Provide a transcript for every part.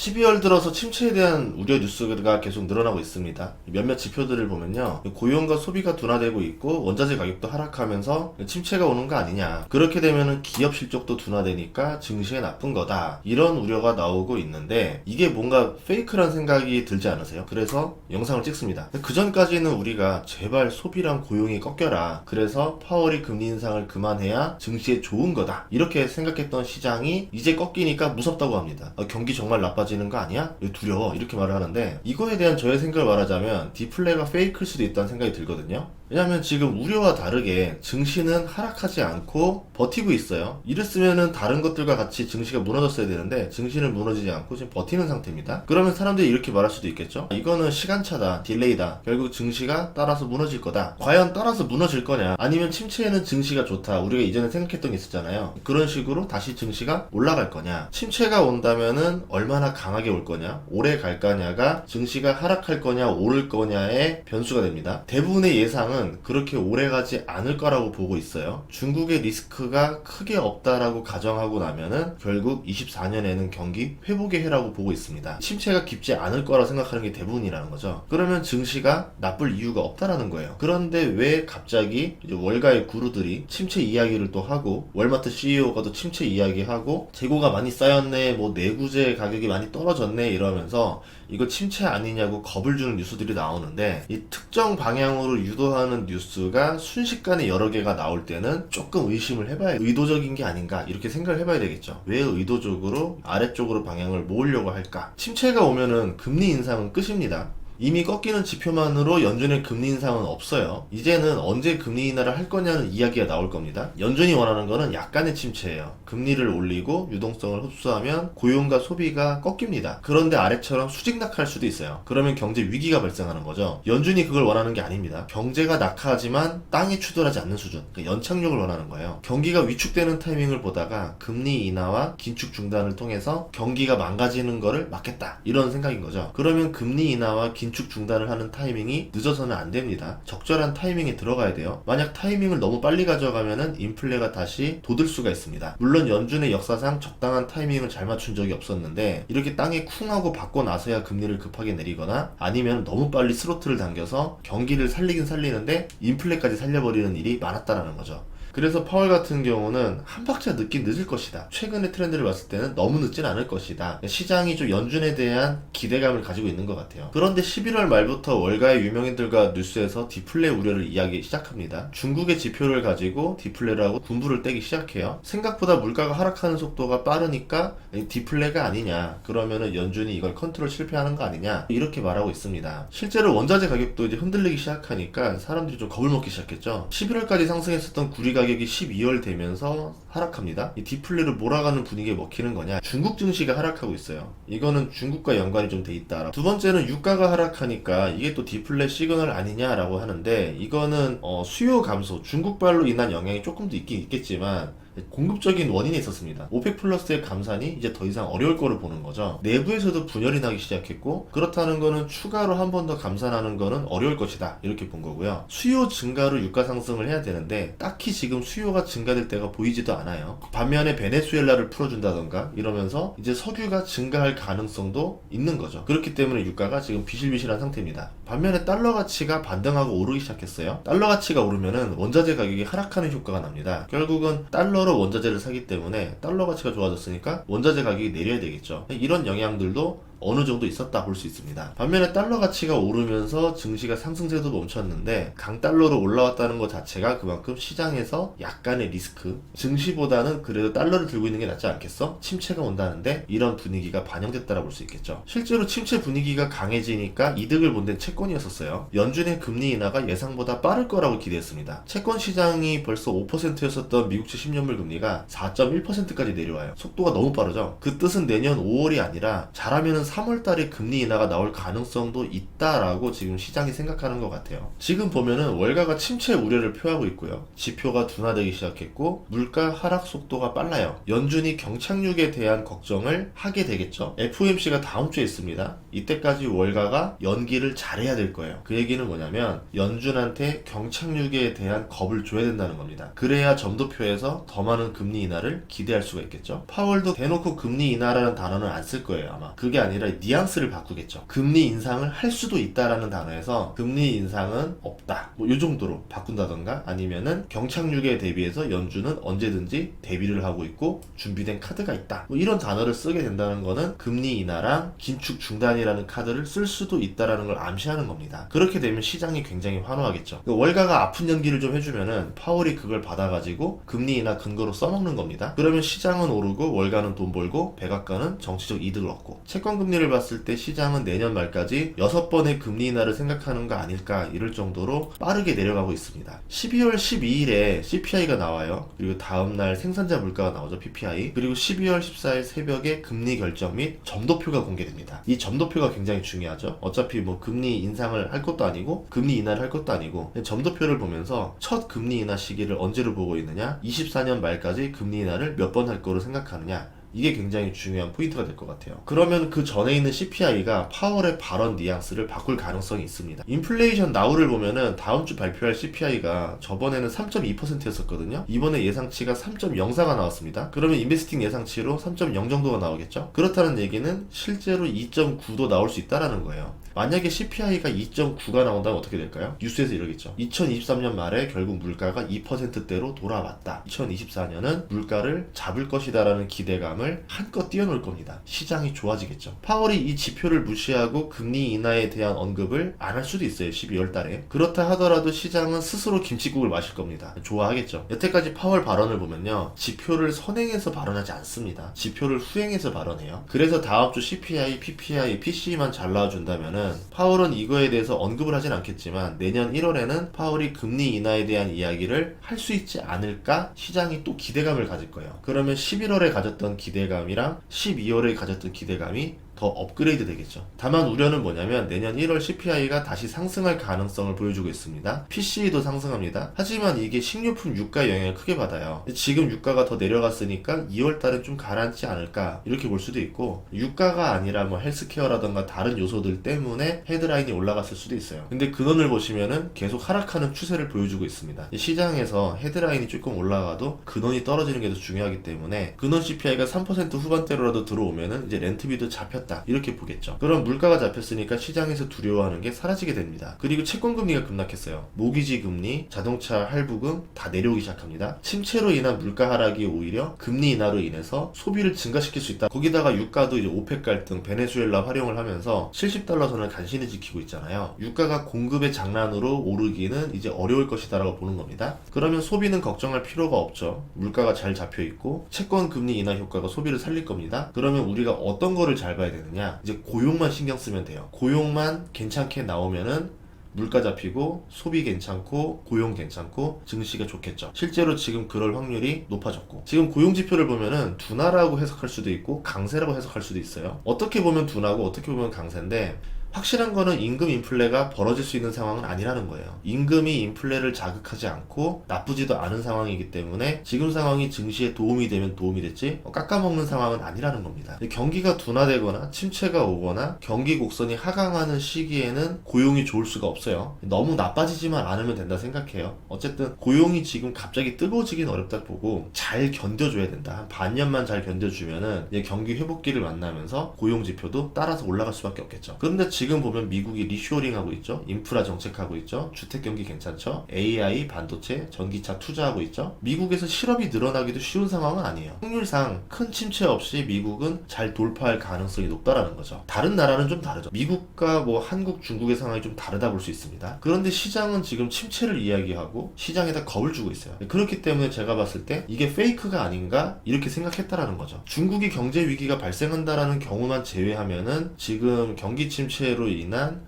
12월 들어서 침체에 대한 우려 뉴스가 계속 늘어나고 있습니다. 몇몇 지표들을 보면요, 고용과 소비가 둔화되고 있고 원자재 가격도 하락하면서 침체가 오는 거 아니냐, 그렇게 되면은 기업 실적도 둔화되니까 증시에 나쁜 거다, 이런 우려가 나오고 있는데 이게 뭔가 페이크란 생각이 들지 않으세요? 그래서 영상을 찍습니다. 그 전까지는 우리가 제발 소비랑 고용이 꺾여라, 그래서 파월이 금리 인상을 그만해야 증시에 좋은 거다, 이렇게 생각했던 시장이 이제 꺾이니까 무섭다고 합니다. 경기 정말 나빠지는 거 아니야? 두려워, 이렇게 말을 하는데, 이거에 대한 저의 생각을 말하자면 디플레가 페이크일 수도 있다는 생각이 들거든요. 왜냐면 지금 우려와 다르게 증시는 하락하지 않고 버티고 있어요. 이랬으면은 다른 것들과 같이 증시가 무너졌어야 되는데 증시는 무너지지 않고 지금 버티는 상태입니다. 그러면 사람들이 이렇게 말할 수도 있겠죠. 이거는 시간차다, 딜레이다, 결국 증시가 따라서 무너질 거다. 과연 따라서 무너질 거냐, 아니면 침체에는 증시가 좋다, 우리가 이전에 생각했던 게 있었잖아요. 그런 식으로 다시 증시가 올라갈 거냐, 침체가 온다면은 얼마나 강하게 올 거냐, 오래 갈 거냐가 증시가 하락할 거냐 오를 거냐의 변수가 됩니다. 대부분의 예상은 그렇게 오래 가지 않을 거라고 보고 있어요. 중국의 리스크가 크게 없다라고 가정하고 나면은 결국 24년에는 경기 회복의 해라고 보고 있습니다. 침체가 깊지 않을 거라고 생각하는 게 대부분이라는 거죠. 그러면 증시가 나쁠 이유가 없다라는 거예요. 그런데 왜 갑자기 이제 월가의 구루들이 침체 이야기를 또 하고, 월마트 CEO가 또 침체 이야기하고, 재고가 많이 쌓였네, 뭐 내구재 가격이 많이 떨어졌네, 이러면서 이거 침체 아니냐고 겁을 주는 뉴스들이 나오는데, 이 특정 방향으로 유도하는 뉴스가 순식간에 여러 개가 나올 때는 조금 의심을 해봐야, 의도적인 게 아닌가, 이렇게 생각을 해봐야 되겠죠. 왜 의도적으로 아래쪽으로 방향을 모으려고 할까? 침체가 오면은 금리 인상은 끝입니다. 이미 꺾이는 지표만으로 연준의 금리 인상은 없어요. 이제는 언제 금리 인하를 할 거냐는 이야기가 나올 겁니다. 연준이 원하는 거는 약간의 침체예요. 금리를 올리고 유동성을 흡수하면 고용과 소비가 꺾입니다. 그런데 아래처럼 수직 낙하할 수도 있어요. 그러면 경제 위기가 발생하는 거죠. 연준이 그걸 원하는 게 아닙니다. 경제가 낙하하지만 땅에 추돌하지 않는 수준, 그러니까 연착륙을 원하는 거예요. 경기가 위축되는 타이밍을 보다가 금리 인하와 긴축 중단을 통해서 경기가 망가지는 거를 막겠다, 이런 생각인 거죠. 그러면 금리 인하와 긴축 중단을 하는 타이밍이 늦어서는 안 됩니다. 적절한 타이밍에 들어가야 돼요. 만약 타이밍을 너무 빨리 가져가면은 인플레가 다시 돋을 수가 있습니다. 물론 연준의 역사상 적당한 타이밍을 잘 맞춘 적이 없었는데, 이렇게 땅에 쿵 하고 받고 나서야 금리를 급하게 내리거나, 아니면 너무 빨리 스로틀을 당겨서 경기를 살리긴 살리는데 인플레까지 살려버리는 일이 많았다라는 거죠. 그래서 파월 같은 경우는 한 박자 늦긴 늦을 것이다, 최근의 트렌드를 봤을 때는 너무 늦진 않을 것이다, 시장이 좀 연준에 대한 기대감을 가지고 있는 것 같아요. 그런데 11월 말부터 월가의 유명인들과 뉴스에서 디플레 우려를 이야기 시작합니다. 중국의 지표를 가지고 디플레라고 군부를 떼기 시작해요. 생각보다 물가가 하락하는 속도가 빠르니까 디플레가 아니냐, 그러면은 연준이 이걸 컨트롤 실패하는 거 아니냐, 이렇게 말하고 있습니다. 실제로 원자재 가격도 이제 흔들리기 시작하니까 사람들이 좀 겁을 먹기 시작했죠. 11월까지 상승했었던 구리 가격이 12월 되면서 하락합니다. 이 디플레를 몰아가는 분위기에 먹히는 거냐, 중국 증시가 하락하고 있어요. 이거는 중국과 연관이 좀 돼 있다. 두 번째는 유가가 하락하니까 이게 또 디플레 시그널 아니냐라고 하는데, 이거는 수요 감소, 중국발로 인한 영향이 조금 더 있긴 있겠지만 공급적인 원인이 있었습니다. 오펙 플러스의 감산이 이제 더 이상 어려울 거를 보는 거죠. 내부에서도 분열이 나기 시작했고, 그렇다는 거는 추가로 한 번 더 감산하는 거는 어려울 것이다, 이렇게 본 거고요. 수요 증가로 유가 상승을 해야 되는데 딱히 지금 수요가 증가될 때가 보이지도 않아요. 반면에 베네수엘라를 풀어준다던가 이러면서 이제 석유가 증가할 가능성도 있는 거죠. 그렇기 때문에 유가가 지금 비실비실한 상태입니다. 반면에 달러 가치가 반등하고 오르기 시작했어요. 달러 가치가 오르면은 원자재 가격이 하락하는 효과가 납니다. 결국은 달러로 원자재를 사기 때문에 달러 가치가 좋아졌으니까 원자재 가격이 내려야 되겠죠. 이런 영향들도 어느 정도 있었다 볼 수 있습니다. 반면에 달러 가치가 오르면서 증시가 상승세도 멈췄는데 강달러로 올라왔다는 것 자체가 그만큼 시장에서 약간의 리스크, 증시보다는 그래도 달러를 들고 있는 게 낫지 않겠어? 침체가 온다는데, 이런 분위기가 반영됐다라 볼 수 있겠죠. 실제로 침체 분위기가 강해지니까 이득을 본 데는 채권이었었어요. 연준의 금리 인하가 예상보다 빠를 거라고 기대했습니다. 채권 시장이 벌써 5%였었던 미국채 10년물 금리가 4.1%까지 내려와요. 속도가 너무 빠르죠. 그 뜻은 내년 5월이 아니라 잘하면 3월달에 금리 인하가 나올 가능성도 있다라고 지금 시장이 생각하는 것 같아요. 지금 보면은 월가가 침체 우려를 표하고 있고요. 지표가 둔화되기 시작했고 물가 하락 속도가 빨라요. 연준이 경착륙에 대한 걱정을 하게 되겠죠. FOMC가 다음 주에 있습니다. 이때까지 월가가 연기를 잘해야 될 거예요. 그 얘기는 뭐냐면 연준한테 경착륙에 대한 겁을 줘야 된다는 겁니다. 그래야 점도표에서 더 많은 금리 인하를 기대할 수가 있겠죠. 파월도 대놓고 금리 인하라는 단어는 안 쓸 거예요. 아마 그게 아니라 아니라 뉘앙스를 바꾸겠죠. 금리 인상을 할 수도 있다라는 단어에서 금리 인상은 없다, 뭐 이 정도로 바꾼다던가, 아니면은 경착륙에 대비해서 연준은 언제든지 대비를 하고 있고 준비된 카드가 있다, 뭐 이런 단어를 쓰게 된다는 거는 금리 인하랑 긴축 중단이라는 카드를 쓸 수도 있다라는 걸 암시하는 겁니다. 그렇게 되면 시장이 굉장히 환호하겠죠. 월가가 아픈 연기를 좀 해주면은 파월이 그걸 받아가지고 금리 인하 근거로 써먹는 겁니다. 그러면 시장은 오르고 월가는 돈 벌고 백악관은 정치적 이득을 얻고, 채권 금리를 봤을 때 시장은 내년 말까지 6번의 금리 인하를 생각하는 거 아닐까 이럴 정도로 빠르게 내려가고 있습니다. 12월 12일에 CPI가 나와요. 그리고 다음날 생산자 물가가 나오죠, PPI. 그리고 12월 14일 새벽에 금리 결정 및 점도표가 공개됩니다. 이 점도표가 굉장히 중요하죠. 어차피 뭐 금리 인상을 할 것도 아니고 금리 인하를 할 것도 아니고, 점도표를 보면서 첫 금리 인하 시기를 언제로 보고 있느냐, 24년 말까지 금리 인하를 몇 번 할 거로 생각하느냐, 이게 굉장히 중요한 포인트가 될 것 같아요. 그러면 그 전에 있는 CPI가 파월의 발언 뉘앙스를 바꿀 가능성이 있습니다. 인플레이션 나우를 보면은 다음 주 발표할 CPI가 저번에는 3.2%였었거든요. 이번에 예상치가 3.04가 나왔습니다. 그러면 인베스팅 예상치로 3.0 정도가 나오겠죠. 그렇다는 얘기는 실제로 2.9도 나올 수 있다라는 거예요. 만약에 CPI가 2.9가 나온다면 어떻게 될까요? 뉴스에서 이러겠죠. 2023년 말에 결국 물가가 2%대로 돌아왔다. 2024년은 물가를 잡을 것이다라는 기대감을 한껏 띄워놓을 겁니다. 시장이 좋아지겠죠. 파월이 이 지표를 무시하고 금리 인하에 대한 언급을 안 할 수도 있어요. 12월 달에. 그렇다 하더라도 시장은 스스로 김칫국을 마실 겁니다. 좋아하겠죠. 여태까지 파월 발언을 보면요, 지표를 선행해서 발언하지 않습니다. 지표를 후행해서 발언해요. 그래서 다음 주 CPI, PPI, PCE만 잘 나와준다면은 파월은 이거에 대해서 언급을 하진 않겠지만 내년 1월에는 파월이 금리 인하에 대한 이야기를 할 수 있지 않을까 시장이 또 기대감을 가질 거예요. 그러면 11월에 가졌던 기대감이랑 12월에 가졌던 기대감이 더 업그레이드 되겠죠. 다만 우려는 뭐냐면 내년 1월 CPI가 다시 상승할 가능성을 보여주고 있습니다. PCE도 상승합니다. 하지만 이게 식료품 유가 영향을 크게 받아요. 지금 유가가 더 내려갔으니까 2월 달은 좀 가라앉지 않을까 이렇게 볼 수도 있고, 유가가 아니라 뭐 헬스케어라던가 다른 요소들 때문에 헤드라인이 올라갔을 수도 있어요. 근데 근원을 보시면은 계속 하락하는 추세를 보여주고 있습니다. 시장에서 헤드라인이 조금 올라가도 근원이 떨어지는 게 더 중요하기 때문에 근원 CPI가 3% 후반대로라도 들어오면은 이제 렌트비도 잡혔다 이렇게 보겠죠. 그럼 물가가 잡혔으니까 시장에서 두려워하는 게 사라지게 됩니다. 그리고 채권금리가 급락했어요. 모기지 금리, 자동차 할부금 다 내려오기 시작합니다. 침체로 인한 물가 하락이 오히려 금리 인하로 인해서 소비를 증가시킬 수 있다. 거기다가 유가도 이제 오펙 갈등, 베네수엘라 활용을 하면서 70달러 선을 간신히 지키고 있잖아요. 유가가 공급의 장난으로 오르기는 이제 어려울 것이다라고 보는 겁니다. 그러면 소비는 걱정할 필요가 없죠. 물가가 잘 잡혀 있고 채권 금리 인하 효과가 소비를 살릴 겁니다. 그러면 우리가 어떤 거를 잘 봐야 되느냐, 이제 고용만 신경 쓰면 돼요. 고용만 괜찮게 나오면은 물가 잡히고 소비 괜찮고 고용 괜찮고 증시가 좋겠죠. 실제로 지금 그럴 확률이 높아졌고, 지금 고용 지표를 보면은 둔화라고 해석할 수도 있고 강세라고 해석할 수도 있어요. 어떻게 보면 둔화고 어떻게 보면 강세인데, 확실한 거는 임금 인플레가 벌어질 수 있는 상황은 아니라는 거예요. 임금이 인플레를 자극하지 않고 나쁘지도 않은 상황이기 때문에 지금 상황이 증시에 도움이 되면 도움이 됐지 깎아먹는 상황은 아니라는 겁니다. 경기가 둔화되거나 침체가 오거나 경기 곡선이 하강하는 시기에는 고용이 좋을 수가 없어요. 너무 나빠지지만 않으면 된다 생각해요. 어쨌든 고용이 지금 갑자기 뜨거워지긴 어렵다 보고 잘 견뎌줘야 된다. 한 반년만 잘 견뎌주면은 이제 경기 회복기를 만나면서 고용 지표도 따라서 올라갈 수밖에 없겠죠. 그런데 지금 보면 미국이 리쇼링하고 있죠. 인프라 정책하고 있죠. 주택 경기 괜찮죠. AI, 반도체, 전기차 투자하고 있죠. 미국에서 실업이 늘어나기도 쉬운 상황은 아니에요. 확률상 큰 침체 없이 미국은 잘 돌파할 가능성이 높다라는 거죠. 다른 나라는 좀 다르죠. 미국과 뭐 한국, 중국의 상황이 좀 다르다 볼 수 있습니다. 그런데 시장은 지금 침체를 이야기하고 시장에다 겁을 주고 있어요. 그렇기 때문에 제가 봤을 때 이게 페이크가 아닌가 이렇게 생각했다라는 거죠. 중국이 경제 위기가 발생한다라는 경우만 제외하면은 지금 경기 침체로 인한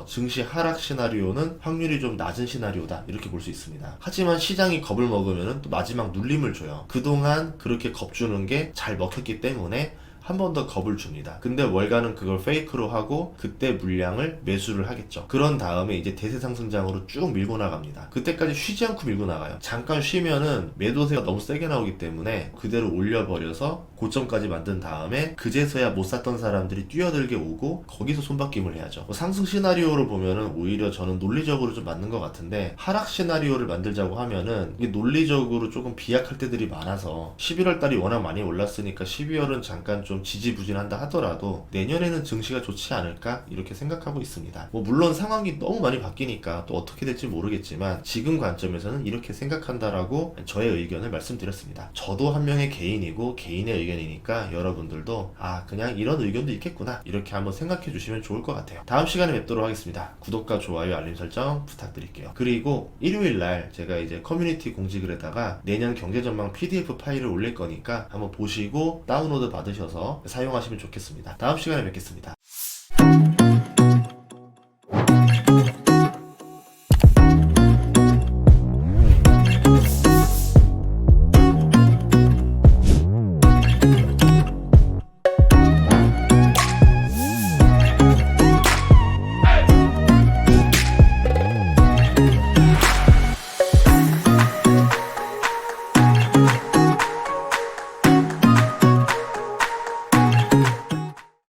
증시 하락 시나리오는 확률이 좀 낮은 시나리오다 이렇게 볼 수 있습니다. 하지만 시장이 겁을 먹으면 또 마지막 눌림을 줘요. 그동안 그렇게 겁주는 게 잘 먹혔기 때문에 한 번 더 겁을 줍니다. 근데 월가는 그걸 페이크로 하고 그때 물량을 매수를 하겠죠. 그런 다음에 이제 대세 상승장으로 쭉 밀고 나갑니다. 그때까지 쉬지 않고 밀고 나가요. 잠깐 쉬면은 매도세가 너무 세게 나오기 때문에 그대로 올려버려서 고점까지 만든 다음에 그제서야 못 샀던 사람들이 뛰어들게 오고 거기서 손바뀜을 해야죠. 상승 시나리오를 보면은 오히려 저는 논리적으로 좀 맞는 것 같은데, 하락 시나리오를 만들자고 하면은 이게 논리적으로 조금 비약할 때들이 많아서 11월 달이 워낙 많이 올랐으니까 12월은 잠깐 좀 지지부진한다 하더라도 내년에는 증시가 좋지 않을까 이렇게 생각하고 있습니다. 뭐 물론 상황이 너무 많이 바뀌니까 또 어떻게 될지 모르겠지만 지금 관점에서는 이렇게 생각한다라고 저의 의견을 말씀드렸습니다. 저도 한 명의 개인이고 개인의 의견이니까 여러분들도 그냥 이런 의견도 있겠구나 이렇게 한번 생각해 주시면 좋을 것 같아요. 다음 시간에 뵙도록 하겠습니다. 구독과 좋아요 알림 설정 부탁드릴게요. 그리고 일요일날 제가 이제 커뮤니티 공지글에다가 내년 경제전망 PDF 파일을 올릴 거니까 한번 보시고 다운로드 받으셔서 사용하시면 좋겠습니다. 다음 시간에 뵙겠습니다.